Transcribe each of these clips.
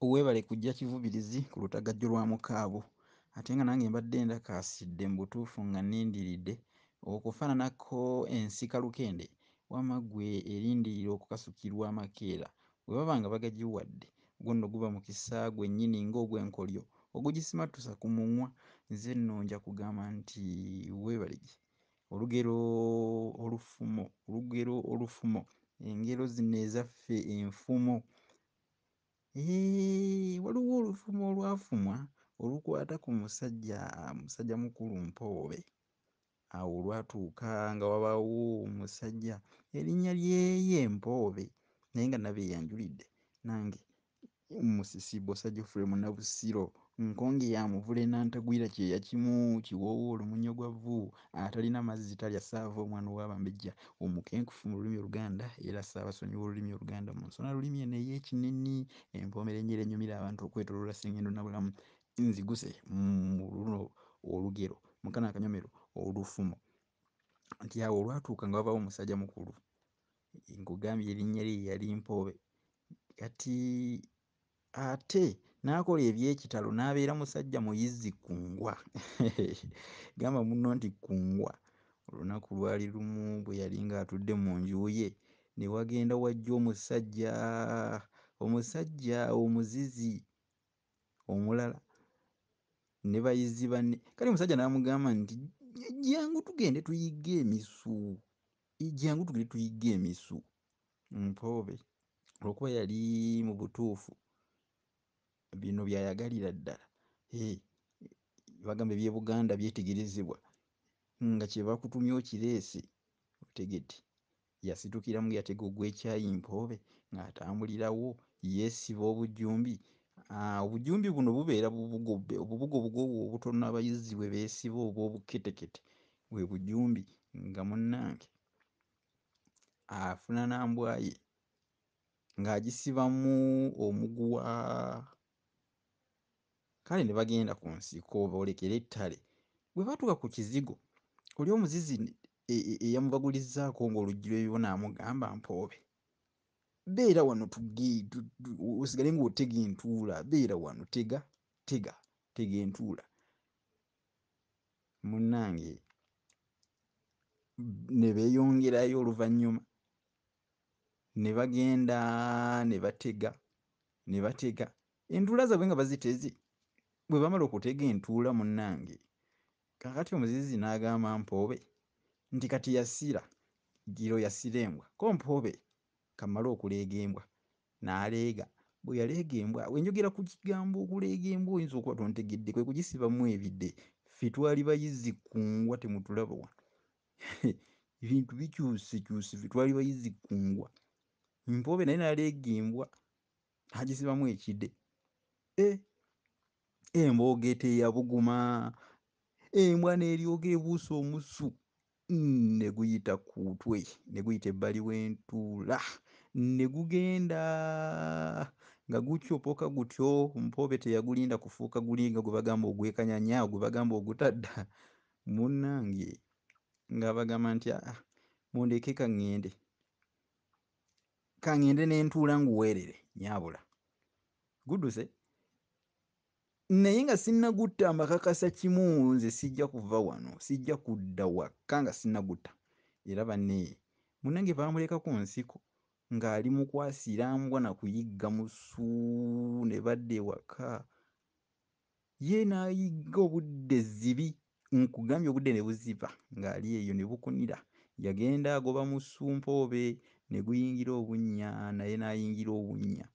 Weebale kujja Kivubirizi ku lutagajjo lwa Mukaabo, ate nga nange mbadde ndakaasidde mu butuufu nga nnindiridde okufaananako ensikalukende wamma ggwe erindirira okukasukirwa amakeera bwe baba nga bagagiwadde gwo nno guba mukisa gwennyini ng'ogw'enkolyo ogugisimatusa ku mumwa. Nze nno nja kugamba nti weebalege. Olugero olufumo, engero zino ezaffe enfumo. Waliwo olufumo olwafumwa olukwata ku musajja mukulu Mpoobe. Awo olwatuuka nga wabaawo omusajja erinnya lyeye Mpoobe naye nga nabye yanjulidde nange Musisi Bosajja Ephraim Nabusiro nkonge ya muvule nantagwira kyeya kimu kiwoowoolo munnyogwavu atalina mazzi talya ssaava omwana ow'Abambejja omukenkufu mu lulimi Oluganda era Ssaabasonyi w'olulimi Oluganda mu nsona lulimi eno ey'Ekinini empoomerennyera ennyumira abantu okwetooloola Ssengendo Nabulamu nziguse mu luno olugero mu kano akanyomero olufumo nti awo olwatuuka nga wabaawo omusajja mukulu nkugambye erinnya lye yali Mpoobe kati ate n'akola eby'ekitalo n'abeera musajja muyizzi kungwa gamba munno nti kungwa. Olunaku lwali lumu bwe yali ng'atudde mu nju ye ne wagenda wajja omusajja omuzizi omulala ne bayizzi banne kale omusajja n'amugamba nti jjangu tugende tuyigge emisu. Mpoobe olwokuba yali mu butuufu bino by'ayagalira ddala bagamba eby'Ebuganda byetegerezebwa nga kye bakutumya okireese otegedde. Yasitukiramu yatega ogw'ekyayi Mpoobe ng'atambulirawo yeesiba obujjumbi. Obujjumbi buno bubeera obubugo obutono abayizzi bwe beesiba oba obuketekete bwe bujjumbi nga munnange afuna na mbwa ye ng'agisibamu omuguwa. Kale ne bagenda ku nsiko boolekera ettale. Bwe baatuuka ku kizigo oli omuzizi eyamubagulizzaako ng'oluggi lw'ebibo n'amugamba Mpoobe beera wano osigale ng'otega entuula, beera wano tega entuula. Munnange ne beeyongerayo oluvannyuma ne bagenda ne batega entuula zaabwe nga baziteze. Bwe bamala okutega entuula munnange kaakati omuzizi n'agamba Mpoobe nti kati yasira embwa ko Mpoobe kamale okuleega embwa n'aleega. Bwe yaleega embwa wenjogera ku kigambo okuleega embwa oyinza okuba tontegedde kwe kugisibamu ebidde. Ffe twali bayizzi kungwa temutulaba wano ebintu bikyuse ffe twali bayizzi kungwa. Mpoobe naye n'aleega embwa agisibamu ekidde. Emboogeeta eyabuguma embwa n'eryoka ebuusa omusu ne guyita ku mutwe ne guyita ebbali w'entuula ne gugenda nga gucyopoka gutyo. Mpoobe teyagulinda kufuuka guli nga gwe bagamba ogwekanyanya gwe bagamba ogutadda munnange ng'abagamba nti mundeke kaŋŋende n'entuula nguweerere nnyabula gudduse. Naye nga sinnagutta mbakakasa kimu nze sijja kuva wano, sijja kudda waka nga sinnagutta. Era banne munnange baamuleka ku nsiko ng'ali mu kwasiira mbwa na kuyigga musu ne badda ewaka. Ye n'ayigga obudde zzibi nkugambye obudde ne buziba ng'ali eyo ne bukunira. Yagenda agoba musu Mpoobe ne guyingira obunnya naye n'ayingira obunnya.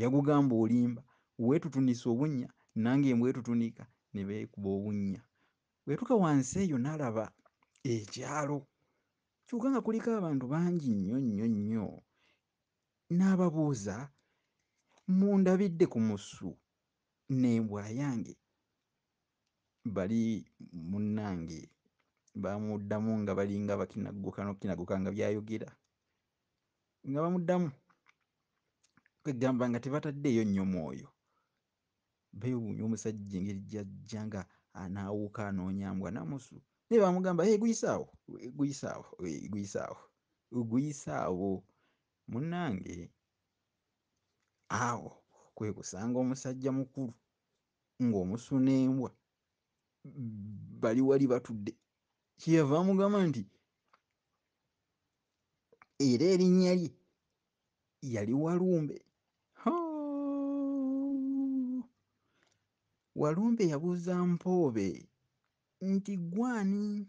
Yagugamba olimba weetutunisa obunnya nange mbwetutunika ne beekuba obunnya. Bwetuuka wansi eyo n'alaba ekyalo kyokka nga kuliko abantu bangi nnyo nnyo nnyo. N'ababuuza mundabidde ku musu n'embwa yange? Bali munnange baamuddamu nga balinga abakinagguka n'okinagguka nga byayogera nga bamuddamu kwegamba nga tebataddeeyo nnyo mwoyo. Beewuunya omusajja engeri gy'ajja nga anaawuka anoonya mbwa namusu naye baamugamba guyise awo munnange. Awo kwe kusanga omusajja mukulu ng'omusuna embwa bali wali batudde, kyeyava amugamba nti era erinnya lye yali Walumbe. Walumbe yabuuza Mpoobe nti gwani?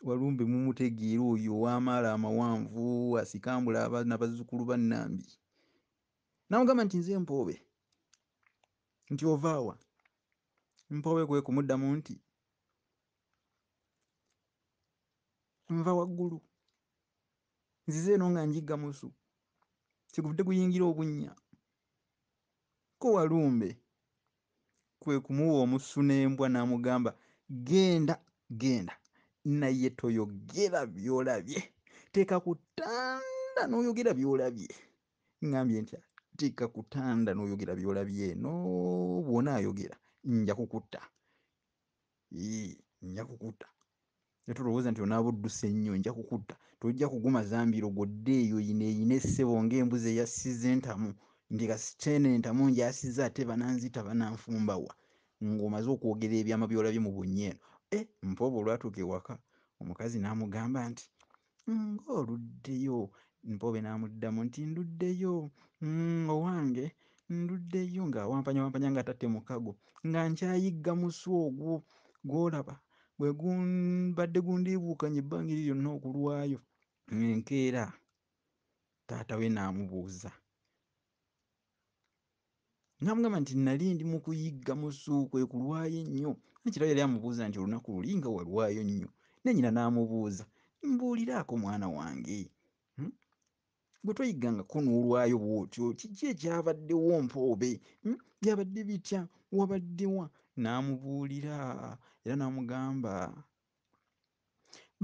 Walumbe mumutegeera oyo ow'amaala amawanvu asikambula abaana bazzukulu ba Nambi. Namugamba nti nze Mpoobe. Nti ovaawa? Mpoobe kwe kumuddamu nti nva waggulu, nzize eno nga njigga musu, kiguvudde guyingira obunnya. Ko Walumbe kwe kumuwa omusu n'embwa n'amugamba genda naye toyogera by'olabye, teeka ku ttanda n'oyogera by'olabye. Ngambye ntya? Teeka ku ttanda n'oyogera by'olabye eno, bw'onaayogera nja kukutta. Nja kukutta. Netolowooza nti onaabuddusa ennyo, nja kukutta. Tojja kugumaza mbirogodde eyo yina essebo ng'embuzi eyassiza entamu, nti kasiteeno entamu ngyasiza ate bananzita bananfumbawa, ng'omaze okwogera ebyama by'olabye mu bunnya eno. Mpoobe olwatuuka ewaka omukazi n'amugamba nti ng'oluddeyo? Mpoobe n'amuddamu nti nduddeyo owange, nduddeyo, ng'awampanya ng'atatte mukago, nga nkyayigga musu ogwo gw'olaba bwe gumbadde gundiibuukanye ebbanga eri lyonna okulwayo. Enkeera taata we n'amubuuza, n'amugamba nti nali ndi mu kuyigga musu kwe kulwayo ennyo. Ekirabo yali amubuuza nti olunaku luli nga walwayo nnyo. Ne nnyina n'amubuuza, mbuuliraako mwana wange, bwe twayiggangako n'olwayo bw'otyo kiki ekyabaddewo Mpoobe? Byabadde bitya? Wabadde wa? N'amubuulira era n'amugamba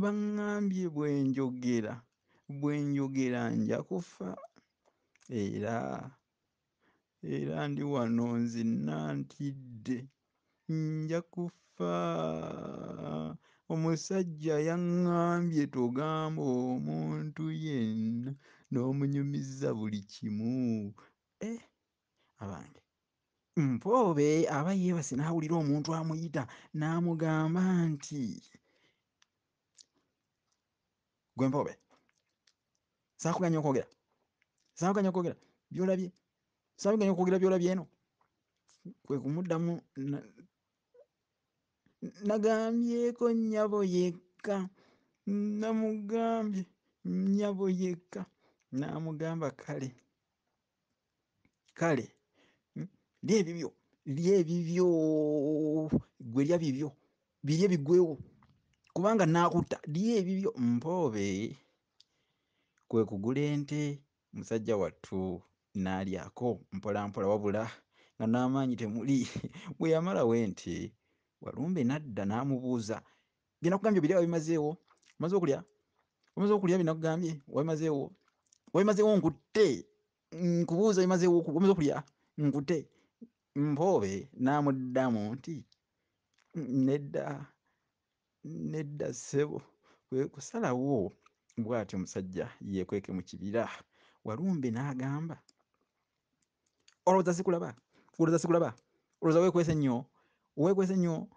baŋŋambye bwe njogera nja kufa, era ndi wano nzenna ntidde, nja kufa. Omusajja yaŋŋambye togamba omuntu yenna, n'omunyumiza buli kimu. Abange Mpoobe aba yeebase n'awulira omuntu amuyita, n'amugamba nti gwe Mpoobe, saakuganya okwogera by'olabye, saakuganya okwogera by'olabye eno. Kwe kumuddamu nagambyeko nnyabo yekka, namugambye nnyabo yekka. N'amugamba kale lya ebibyo gwe lya bibyo, birye biggwewo kubanga naakutta, lya ebibyo. Mpoobe kwe kugula ente musajja wattu n'alyako mpola mpola, wabula nga n'amaanyi temuli. Bwe yamalawo ente, Walumbe n'adda n'amubuuza, bye nakugambye biri wabimazeewo? Omaze okulya bye nakugambye? Wabimazeewo nkutte? Nkubuuza bimazeewo, omaze okulya? Nkutte. Mpoobe n'amuddamu nti nedda ssebo. Kwe kusalawo bw'atyo omusajja yeekweke mu kibira. Walumbe n'agamba olowooza sikulaba? Olowooza weekwese nnyo?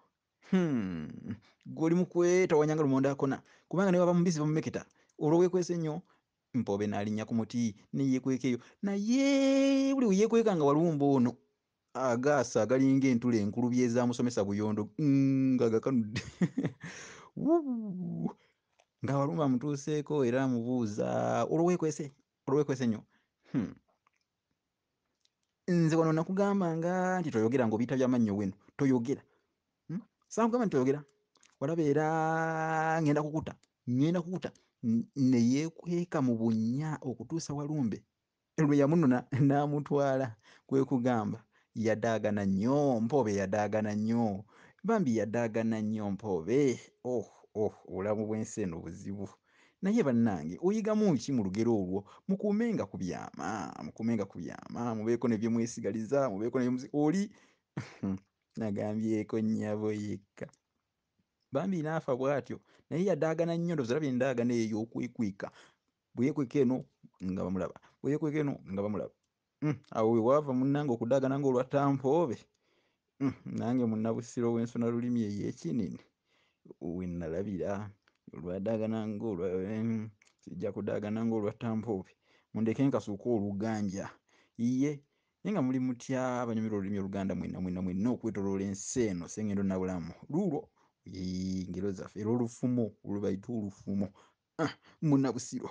Gwe oli mu kwetawanya nga lumonde akona, kubanga ne waba mubisi bamumeketa. Olwo weekwese nnyo. Mpoobe n'alinnya ku muti ne yeekweka eyo, naye buli we yeekweka nga Walumbe ono agaasa agalinga entula enkulu by'ezaamusomesa Buyondo nga gakanudde. Nga Walumbe amutuuseeko era amubuuza, olwo weekwese nnyo? Nze wano nakugambanga nti toyogera ng'obiyita by'amannyo weno, toyogera. Saakugamba nti toyogera? Walaba era ngenda kukutta. Ne yeekweka mu bunnya okutuusa Walumbe lwe yamunona n'amutwala. Kwe kugamba yadaagana nnyo Mpoobe, yadaagana nnyo. Bambi yadaagana nnyo Mpoobe. Obulamu bw'ensi eno buzibu. Naye bannange, oyigamu ki mu lugero olwo? Mukuumenga ku byama, mubeeko ne bye mwesigaliza, mubeeko ne bye oli nagambyeko nnyabo yekka. Bambi n'afa bw'atyo, naye yadaagana nnyo. Ndowooza olabye endaagana eyo ey'okwekweka. Bwe yeekweka eno nga bamulaba, bwe yeekweka eno nga bamulaba. awo wewaava munnange okudaagana ng'olwa Tampoobe. Nange munnabusiro w'ensona lulimi ey'ekinini wenalabira olwadaagana ng'olwa sijja kudaagana ng'olwa Tampoobe, mundeke nkasuuka Oluganja. Iye naye nga muli mutya abanyumirwa olulimi Oluganda mwenna okwetoloola ensi eno Ssengendo Nabulamu luulwo ngero zaffe era olufumo olwo bayita olufumo munnabusiro.